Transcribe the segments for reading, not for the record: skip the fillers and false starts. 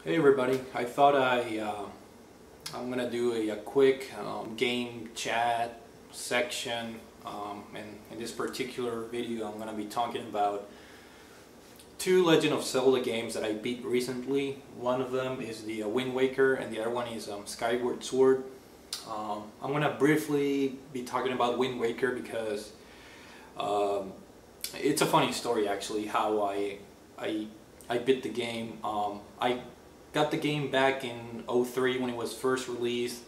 Hey everybody, I thought I'm gonna do a quick game chat section, and in this particular video I'm gonna be talking about two Legend of Zelda games that I beat recently. One of them is the Wind Waker and the other one is Skyward Sword. I'm gonna briefly be talking about Wind Waker because it's a funny story actually how I beat the game. I got the game back in '03 when it was first released.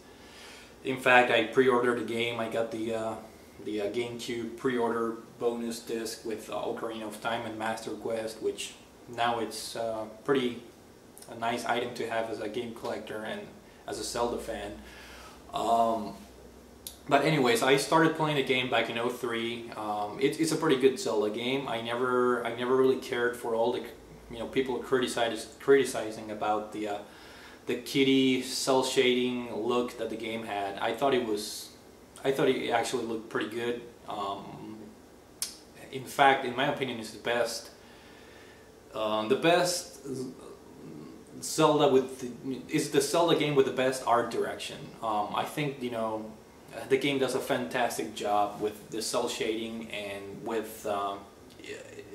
In fact, I pre-ordered the game. I got the GameCube pre-order bonus disc with Ocarina of Time and Master Quest, which now it's pretty a nice item to have as a game collector and as a Zelda fan. But anyways, I started playing the game back in '03. It's a pretty good Zelda game. I never really cared for all the people criticizing about the kitty cell shading look that the game had. I thought it actually looked pretty good. In fact, in my opinion, it's the best Zelda is the Zelda game with the best art direction. I think the game does a fantastic job with the cell shading and with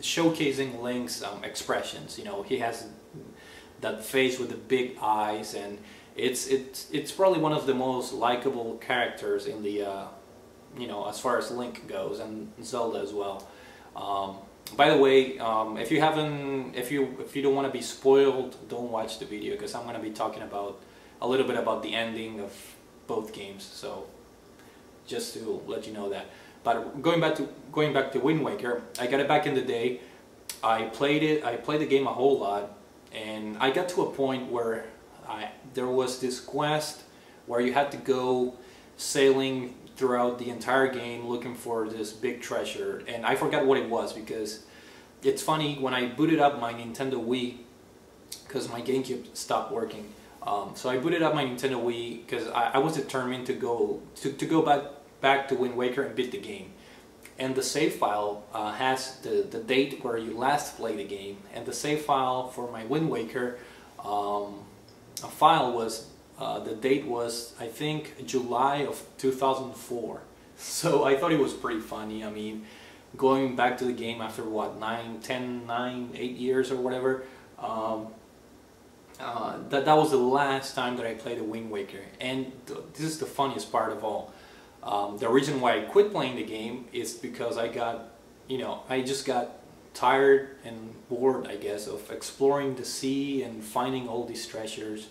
showcasing Link's expressions. He has that face with the big eyes, and it's probably one of the most likable characters in the as far as Link goes, and Zelda as well. By the way, if you don't want to be spoiled, don't watch the video because I'm going to be talking about a little bit about the ending of both games. So just to let you know that. But going back to Wind Waker, I got it back in the day. I played the game a whole lot, and I got to a point where there was this quest where you had to go sailing throughout the entire game looking for this big treasure, and I forgot what it was because it's funny, when I booted up my Nintendo Wii, because my GameCube stopped working, so I booted up my Nintendo Wii because I was determined to go back to Wind Waker and beat the game. And the save file has the date where you last played the game, and the save file for my Wind Waker file was the date was, I think, July of 2004. So I thought it was pretty funny. I mean, going back to the game after what, 8 years or whatever, that was the last time that I played the Wind Waker. And this is the funniest part of all. The reason why I quit playing the game is because I just got tired and bored, I guess, of exploring the sea and finding all these treasures.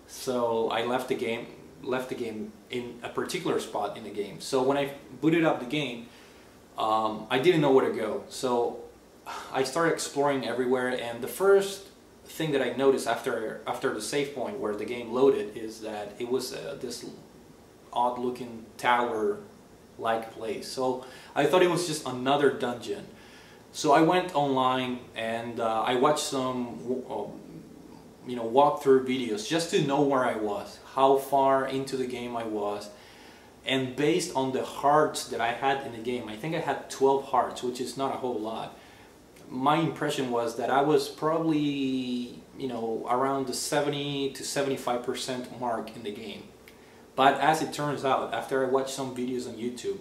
So I left the game in a particular spot in the game. So when I booted up the game, I didn't know where to go. So I started exploring everywhere, and the first thing that I noticed after the save point where the game loaded is that it was this odd looking tower like place. So I thought it was just another dungeon. So I went online and I watched some walkthrough videos just to know where I was, how far into the game I was, and based on the hearts that I had in the game, I think I had 12 hearts, which is not a whole lot. My impression was that I was probably around the 70 to 75% mark in the game. But as it turns out, after I watched some videos on YouTube,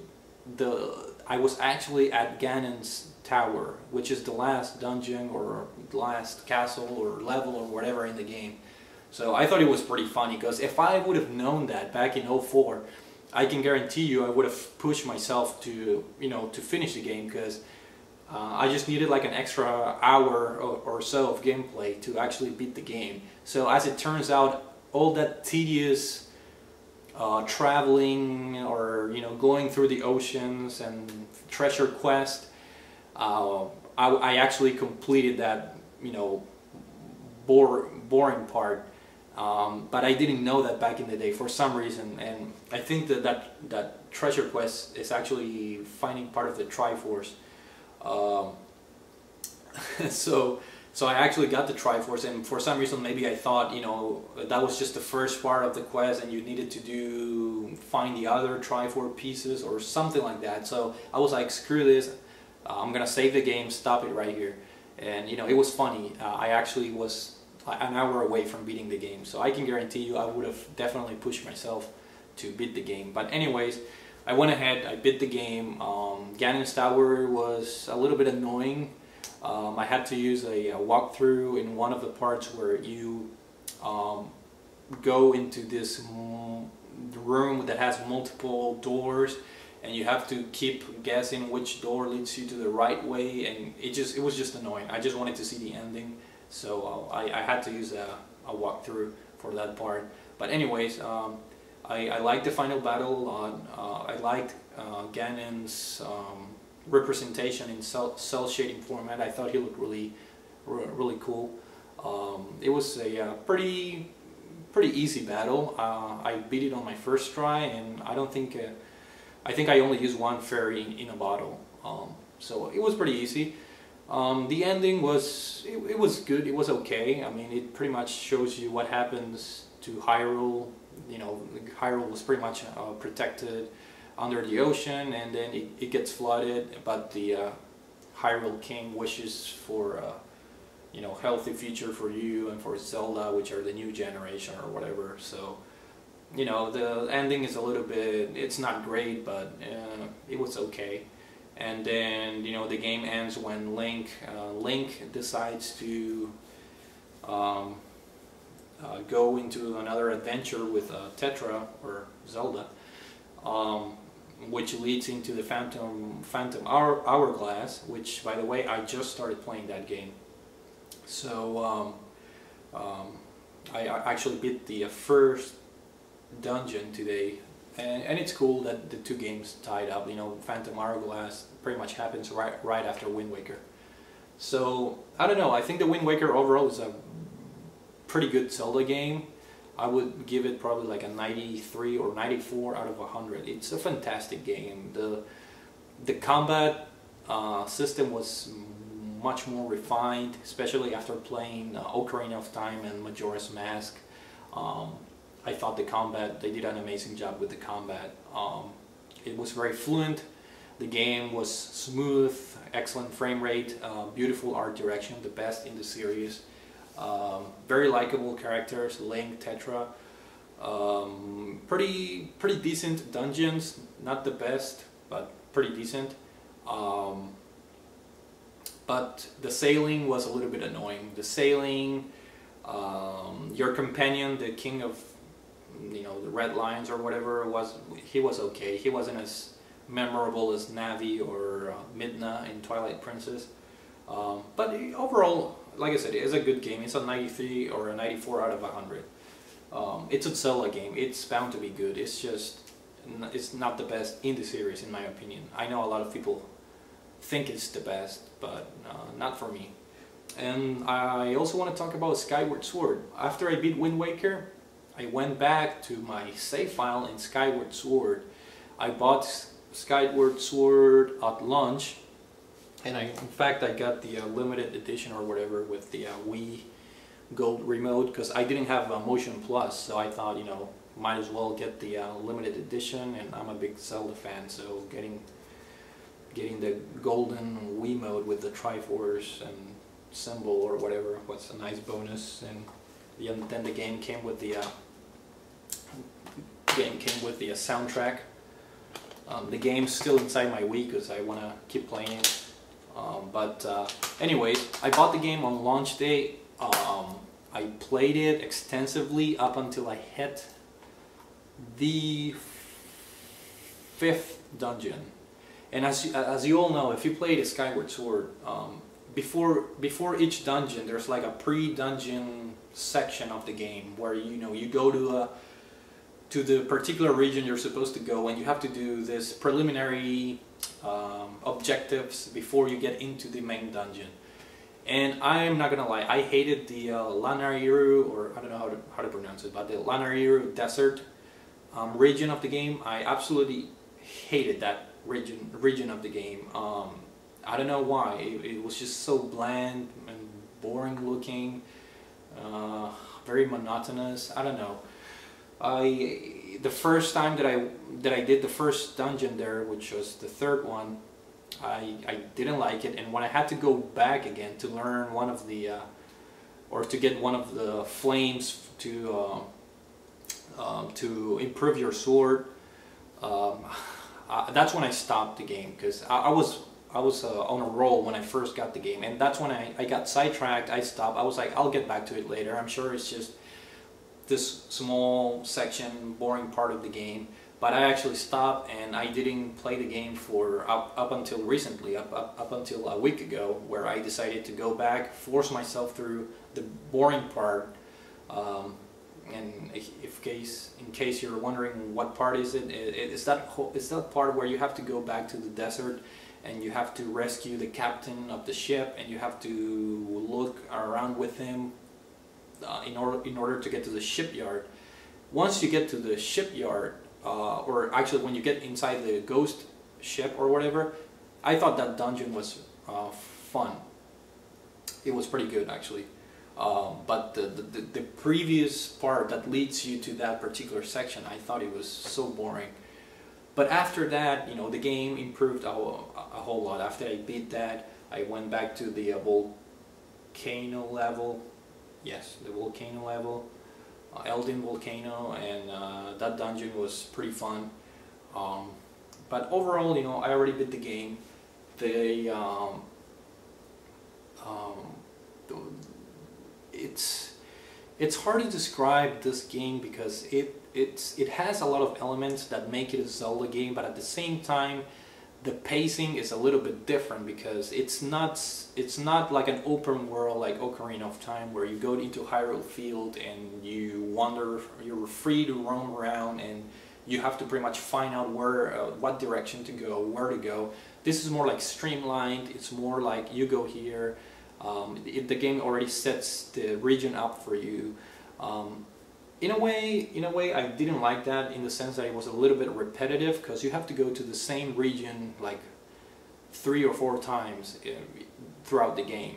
I was actually at Ganon's tower, which is the last dungeon or last castle or level or whatever in the game. So I thought it was pretty funny, because if I would have known that back in '04, I can guarantee you I would have pushed myself to to finish the game, because I just needed like an extra hour or so of gameplay to actually beat the game. So as it turns out, all that tedious traveling or going through the oceans and treasure quest, I actually completed that boring part, but I didn't know that back in the day for some reason. And I think that treasure quest is actually finding part of the Triforce. So I actually got the Triforce, and for some reason maybe I thought that was just the first part of the quest and you needed to find the other Triforce pieces or something like that. So I was like, screw this, I'm gonna save the game, stop it right here. And it was funny. I actually was an hour away from beating the game. So I can guarantee you I would have definitely pushed myself to beat the game. But anyways, I went ahead, I beat the game. Ganon's Tower was a little bit annoying. I had to use a walkthrough in one of the parts where you go into this room that has multiple doors, and you have to keep guessing which door leads you to the right way, and it was just annoying. I just wanted to see the ending, so I had to use a walkthrough for that part. But anyways, I liked the final battle. I liked Ganon's representation in cell shading format. I thought he looked really cool. It was a pretty easy battle. I beat it on my first try, and I think I only used one fairy in a bottle, so it was pretty easy. The ending was it was good. It was okay. I mean, it pretty much shows you what happens to Hyrule. You know, Hyrule was pretty much protected under the ocean, and then it gets flooded, but the Hyrule King wishes for you know, healthy future for you and for Zelda, which are the new generation or whatever. So, you know, the ending is a little bit, it's not great, but it was okay. And then, you know, the game ends when Link decides to go into another adventure with Tetra or Zelda, which leads into the Phantom Hourglass, which, by the way, I just started playing that game. So I actually beat the first dungeon today, and it's cool that the two games tied up. You know, Phantom Hourglass pretty much happens right after Wind Waker. So I don't know. I think the Wind Waker overall is a pretty good Zelda game. I would give it probably like a 93 or 94 out of 100. It's a fantastic game. The combat system was much more refined, especially after playing Ocarina of Time and Majora's Mask. I thought they did an amazing job with the combat. It was very fluent, the game was smooth, excellent frame rate, beautiful art direction, the best in the series. Very likable characters, Link, Tetra. Pretty decent dungeons, not the best, but pretty decent. But the sailing was a little bit annoying. The sailing, your companion, the king of, you know, the Red Lions or whatever, he was okay. He wasn't as memorable as Navi or Midna in Twilight Princess. But overall, like I said, it is a good game. It's a 93 or a 94 out of 100. It's a Zelda game. It's bound to be good. It's just, it's not the best in the series, in my opinion. I know a lot of people think it's the best, but not for me. And I also want to talk about Skyward Sword. After I beat Wind Waker, I went back to my save file in Skyward Sword. I bought Skyward Sword at launch, and in fact I got the limited edition or whatever with the Wii Gold remote, because I didn't have Motion Plus, so I thought, you know, might as well get the limited edition, and I'm a big Zelda fan, so getting the golden Wii mode with the Triforce and symbol or whatever was a nice bonus. And then the game came with the soundtrack. The game's still inside my Wii because I want to keep playing it. Anyways, I bought the game on launch day. I played it extensively up until I hit the 5th dungeon. And as you all know, if you played Skyward Sword, before each dungeon, there's like a pre-dungeon section of the game where you go to the particular region you're supposed to go, and you have to do this preliminary objectives before you get into the main dungeon. And I'm not gonna lie, I hated the Lanayru, or I don't know how to pronounce it, but the Lanayru Desert region of the game. I absolutely hated that region of the game. I don't know why. It was just so bland and boring looking, very monotonous. I don't know. The first time that I did the first dungeon there, which was the 3rd one, I didn't like it, and when I had to go back again to learn one of the or to get one of the flames to improve your sword. That's when I stopped the game, because I was on a roll when I first got the game, and that's when I got sidetracked. I stopped. I was like, I'll get back to it later. I'm sure it's just this small section, boring part of the game. But I actually stopped, and I didn't play the game for up until recently, up until a week ago, where I decided to go back, force myself through the boring part. And in case you're wondering what part is it, it's that part where you have to go back to the desert, and you have to rescue the captain of the ship, and you have to look around with him in order to get to the shipyard. Once you get to the shipyard, or actually when you get inside the ghost ship or whatever, I thought that dungeon was fun. It was pretty good actually. But the previous part that leads you to that particular section, I thought it was so boring. But after that, you know, the game improved a whole lot. After I beat that, I went back to the volcano level. Yes, the volcano level, Elden Volcano, and that dungeon was pretty fun. But overall, you know, I already beat the game. It's hard to describe this game because it has a lot of elements that make it a Zelda game, but at the same time the pacing is a little bit different, because it's not like an open world like Ocarina of Time, where you go into Hyrule Field and you wander, you're free to roam around, and you have to pretty much find out where what direction to go, where to go. This is more like streamlined. It's more like you go here. The game already sets the region up for you. In a way, I didn't like that, in the sense that it was a little bit repetitive, because you have to go to the same region like 3 or 4 times throughout the game.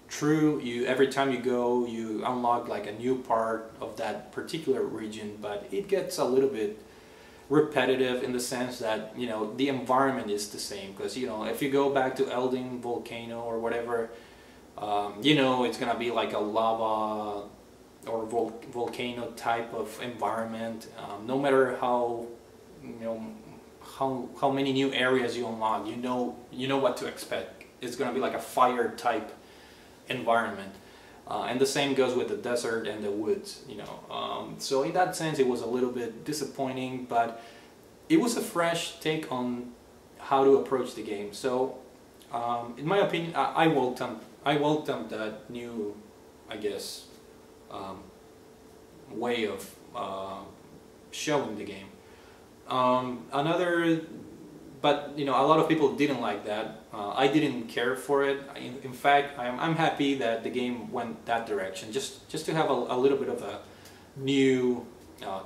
True, every time you go, you unlock like a new part of that particular region, but it gets a little bit repetitive in the sense that, you know, the environment is the same. Because, you know, if you go back to Elden Volcano or whatever, you know, it's gonna be like a lava or volcano type of environment. No matter how, you know, how many new areas you unlock, you know what to expect. It's gonna be like a fire type environment. And the same goes with the desert and the woods, you know. So in that sense, it was a little bit disappointing, but it was a fresh take on how to approach the game. So, in my opinion, I welcomed that new, I guess, way of showing the game. But you know, a lot of people didn't like that. I didn't care for it. In fact, I'm happy that the game went that direction, just to have a little bit of a new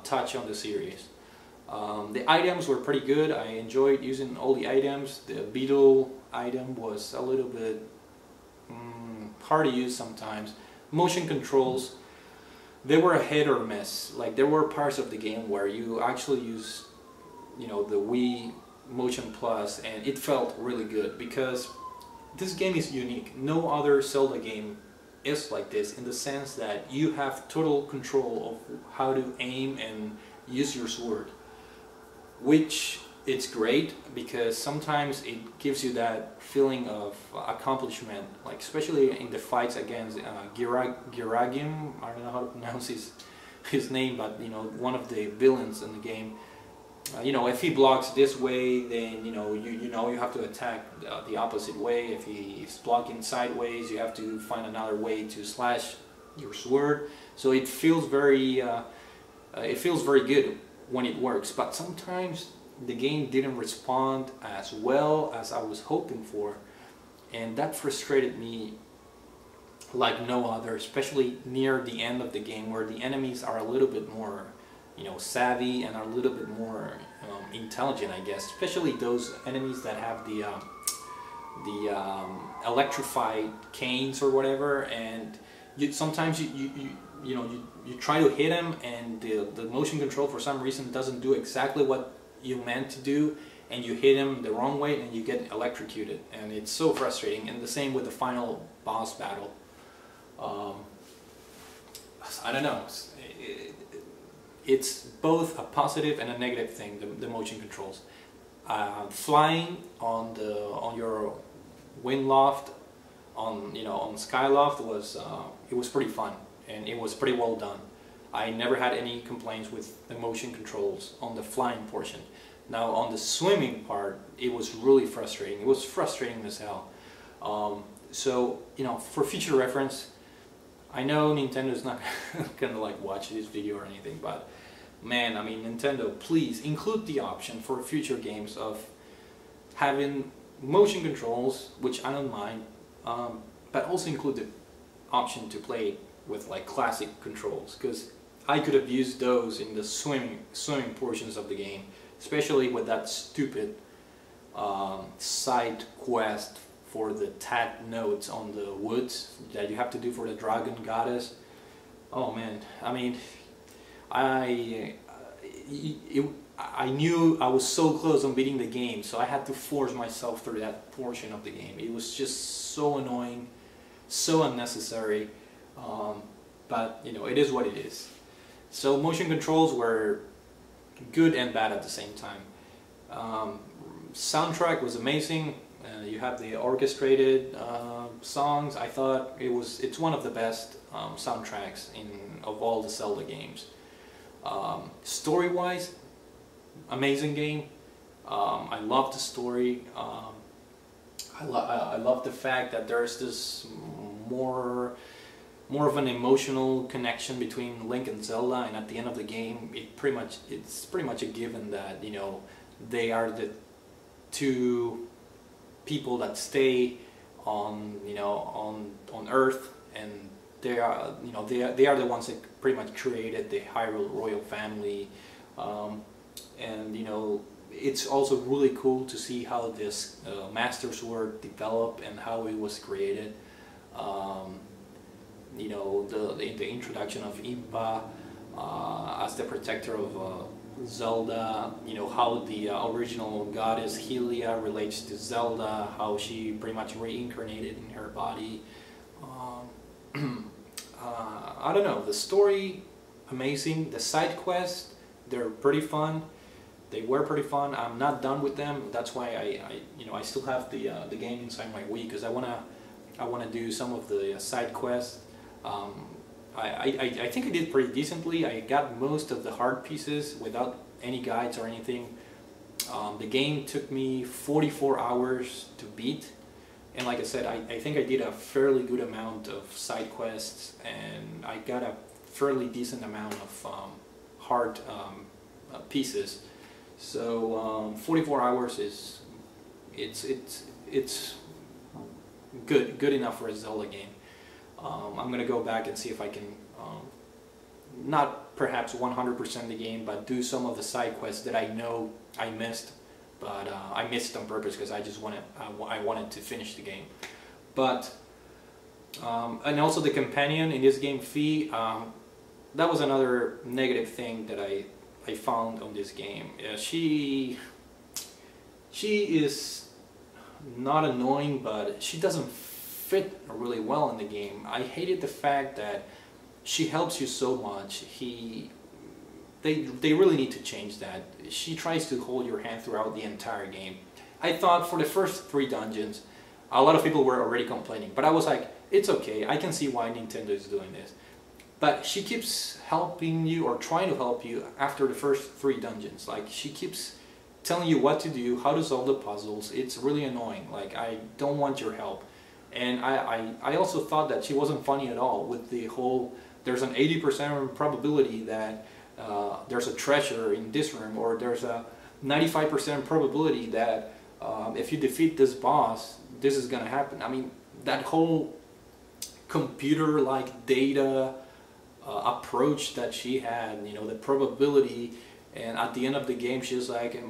touch on the series. The items were pretty good. I enjoyed using all the items. The beetle item was a little bit hard to use sometimes. Motion controls, they were a hit or miss. Like, there were parts of the game where you actually use, you know, the Wii Motion Plus, and it felt really good, because this game is unique. No other Zelda game is like this, in the sense that you have total control of how to aim and use your sword, which it's great, because sometimes it gives you that feeling of accomplishment, like especially in the fights against Giragium. I don't know how to pronounce his name, but you know, one of the villains in the game. You know, if he blocks this way, then you know you have to attack the opposite way. If he's blocking sideways, you have to find another way to slash your sword. So it feels very good when it works. But sometimes the game didn't respond as well as I was hoping for, and that frustrated me like no other. Especially near the end of the game, where the enemies are a little bit more, you know, savvy and are a little bit more intelligent, I guess. Especially those enemies that have the electrified canes or whatever, and sometimes you try to hit them, and the motion control for some reason doesn't do exactly what you meant to do, and you hit them the wrong way and you get electrocuted, and it's so frustrating. And the same with the final boss battle. Um, I don't know. It's both a positive and a negative thing. The motion controls. Flying on your wind loft, on Skyloft was it was pretty fun, and it was pretty well done. I never had any complaints with the motion controls on the flying portion. Now on the swimming part, it was really frustrating. It was frustrating as hell. So for future reference, I know Nintendo's not gonna like watch this video or anything, but man, I mean, Nintendo, please include the option for future games of having motion controls, which I don't mind, but also include the option to play with like classic controls, because I could have used those in the swimming portions of the game, especially with that stupid side quest for the tat notes on the woods that you have to do for the dragon goddess. Oh man, I mean, I knew I was so close on beating the game, so I had to force myself through that portion of the game. It was just so annoying, so unnecessary, but it is what it is. So motion controls were good and bad at the same time. Soundtrack was amazing. You have the orchestrated songs. I thought it's one of the best soundtracks of all the Zelda games. Story-wise, amazing game. I love the story. I love the fact that there's this more of an emotional connection between Link and Zelda, and at the end of the game, it's pretty much a given that they are the two people that stay on on Earth, and they are they are the ones that pretty much created the Hyrule royal family, and it's also really cool to see how this Master Sword developed and how it was created. The introduction of Impa as the protector of Zelda, how the original goddess Hylia relates to Zelda, how she pretty much reincarnated in her body. I don't know, the story, amazing. The side quests, they're pretty fun. They were pretty fun. I'm not done with them. That's why I still have the game inside my Wii, because I wanna do some of the side quests. I think I did pretty decently. I got most of the hard pieces without any guides or anything. The game took me 44 hours to beat, and like I said, I think I did a fairly good amount of side quests, and I got a fairly decent amount of hard pieces. So 44 hours is it's good enough for a Zelda game. I'm gonna go back and see if I can not perhaps 100% the game, but do some of the side quests that I know I missed, but I missed on purpose because I wanted to finish the game. But and also the companion in this game, Fee, that was another negative thing that I found on this game. She is not annoying, but she doesn't fit really well in the game. I hated the fact that she helps you so much. They really need to change that. She tries to hold your hand throughout the entire game. I thought for the first 3 dungeons, a lot of people were already complaining, but I was like, it's okay, I can see why Nintendo is doing this. But she keeps helping you, or trying to help you, after the first 3 dungeons. Like, she keeps telling you what to do, how to solve the puzzles. It's really annoying. Like, I don't want your help. And I also thought that she wasn't funny at all with the whole, there's an 80% probability that there's a treasure in this room, or there's a 95% probability that if you defeat this boss, this is gonna happen. I mean, that whole computer-like data approach that she had, the probability, and at the end of the game she's like,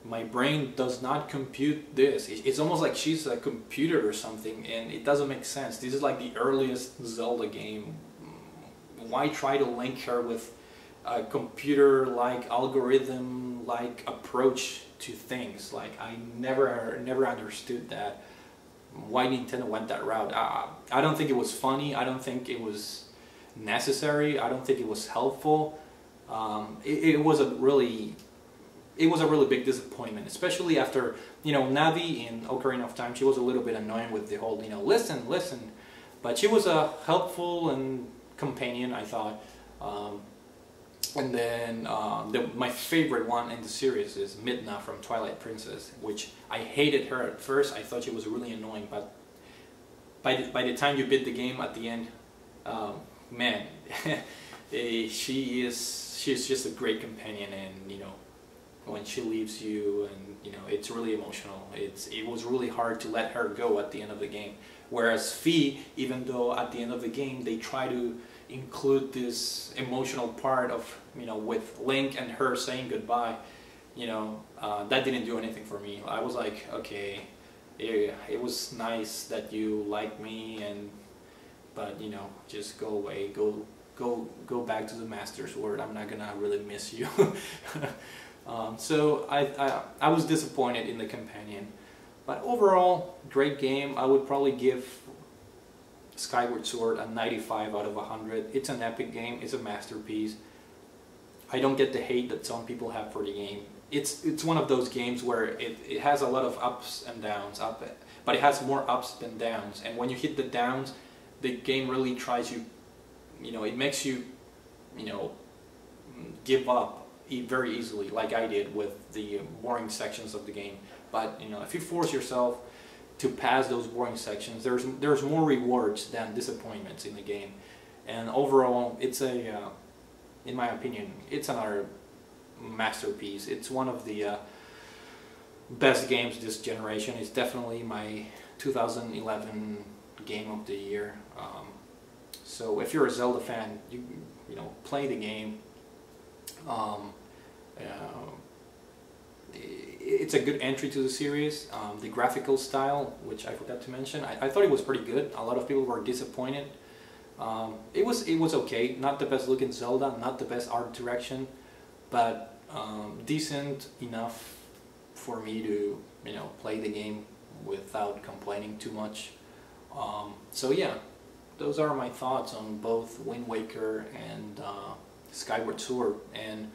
my brain does not compute this. It's almost like she's a computer or something, and it doesn't make sense. This is like the earliest Zelda game. Why try to link her with a computer-like, algorithm-like approach to things? Like, I never understood that. why Nintendo went that route. I don't think it was funny. I don't think it was necessary. I don't think it was helpful. It was a really big disappointment, especially after, you know, Navi in Ocarina of Time. She was a little bit annoying with the whole, you know, listen, but she was a helpful and companion, I thought. And then my favorite one in the series is Midna from Twilight Princess, which I hated her at first. I thought she was really annoying, but by the time you beat the game at the end, man, she's just a great companion. And you know, when she leaves you, and you know, it's really emotional. It was really hard to let her go at the end of the game. Whereas Fi, even though at the end of the game they try to include this emotional part of, you know, with Link and her saying goodbye, you know, that didn't do anything for me. I was like, okay, it was nice that you like me, but you know, just go away, go back to the Master Sword. I'm not gonna really miss you. So I was disappointed in the companion, but overall, great game. I would probably give Skyward Sword a 95 out of 100. It's an epic game. It's a masterpiece. I don't get the hate that some people have for the game. It's one of those games where it has a lot of ups and downs, but it has more ups than downs. And when you hit the downs, the game really tries you know, it makes you, you know, give up very easily, like I did with the boring sections of the game. But you know, if you force yourself to pass those boring sections, there's more rewards than disappointments in the game. And overall, it's in my opinion, it's another masterpiece. It's one of the best games this generation. It's definitely my 2011 game of the year. So if you're a Zelda fan, you know, play the game. It's a good entry to the series. The graphical style, which I forgot to mention, I thought it was pretty good. A lot of people were disappointed. It was okay. Not the best looking Zelda, not the best art direction, but decent enough for me to, you know, play the game without complaining too much. So yeah, those are my thoughts on both Wind Waker and Skyward Sword. And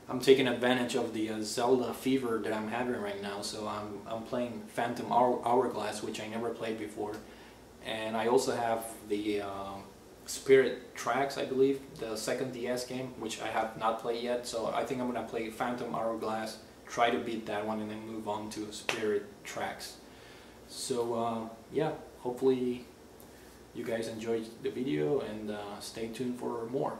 I'm taking advantage of the Zelda fever that I'm having right now, so I'm playing Phantom Hourglass, which I never played before, and I also have the Spirit Tracks, I believe, the second DS game, which I have not played yet. So I think I'm gonna play Phantom Hourglass, try to beat that one, and then move on to Spirit Tracks. So yeah, hopefully you guys enjoyed the video, and stay tuned for more.